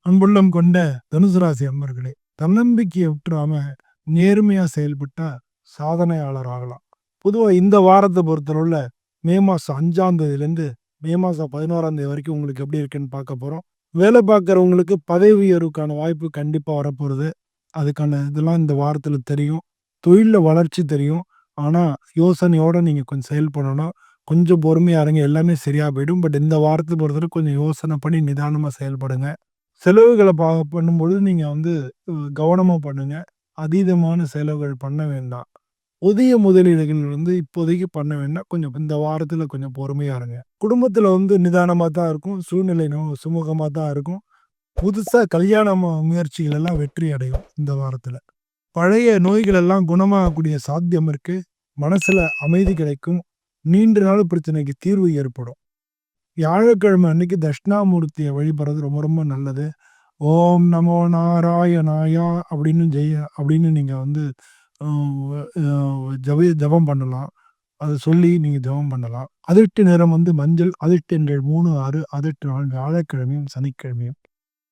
அன்புள்ளம் கொண்ட தனுசு ராசி அன்பர்களே, தன்னம்பிக்கையை விட்டுறாம நேர்மையா செயல்பட்டா சாதனையாளர் ஆகலாம். பொதுவா இந்த வாரத்த பொறுத்தளவுல மே மாசம் 5ஆம் தேதியிலேருந்து மே மாசம் 11ஆம் தேதி வரைக்கும் உங்களுக்கு எப்படி இருக்குன்னு பார்க்க போறோம். வேலை பார்க்குறவங்களுக்கு பதவி உயர்வுக்கான வாய்ப்பு கண்டிப்பா வரப்போறது. அதுக்கான இதெல்லாம் இந்த வாரத்துல தெரியும். தொழில்ல வளர்ச்சி தெரியும். ஆனா, யோசனையோட நீங்க கொஞ்சம் செயல்படணும். கொஞ்சம் பொறுமையா இருங்க. எல்லாமே சரியா போயிடும். பட் இந்த வாரத்த பொறுத்தவரை கொஞ்சம் யோசனை பண்ணி நிதானமா செயல்படுங்க. செலவுகள பண்ணும்பொழுது நீங்க வந்து கவனமா பண்ணுங்க. அதீதமான செலவுகள் பண்ண வேண்டாம். புதிய முதலீடுகள் வந்து இப்போதைக்கு பண்ண வேண்டாம். கொஞ்சம் இந்த வாரத்துல கொஞ்சம் பொறுமையா இருங்க. குடும்பத்துல வந்து நிதானமா தான் இருக்கும். சூழ்நிலை சுமூகமா தான் இருக்கும். புதுசா கல்யாண முயற்சிகள் எல்லாம் வெற்றி அடையும் இந்த வாரத்துல. பழைய நோய்கள் எல்லாம் குணமாகக்கூடிய சாத்தியம் இருக்கு. மனசுல அமைதி கிடைக்கும். நீண்ட நாள் பிரச்சனைக்கு தீர்வு ஏற்படும். வியாழக்கிழமை அன்னைக்கு தட்சிணாமூர்த்திய வழிபடுறது ரொம்ப ரொம்ப நல்லது. ஓம் நமோ நாராயணாயா அப்படின்னு நீங்க வந்து அ ஜெபம் பண்ணலாம். அத சொல்லி நீங்க ஜெபம் பண்ணலாம். அதிர்ஷ்ட நிறம் வந்து மஞ்சள். அதிர்ஷ்ட எண்கள் 3, 6, அதிர்ஷ்ட நாள் வியாழக்கிழமையும், சனிக்கிழமையும்.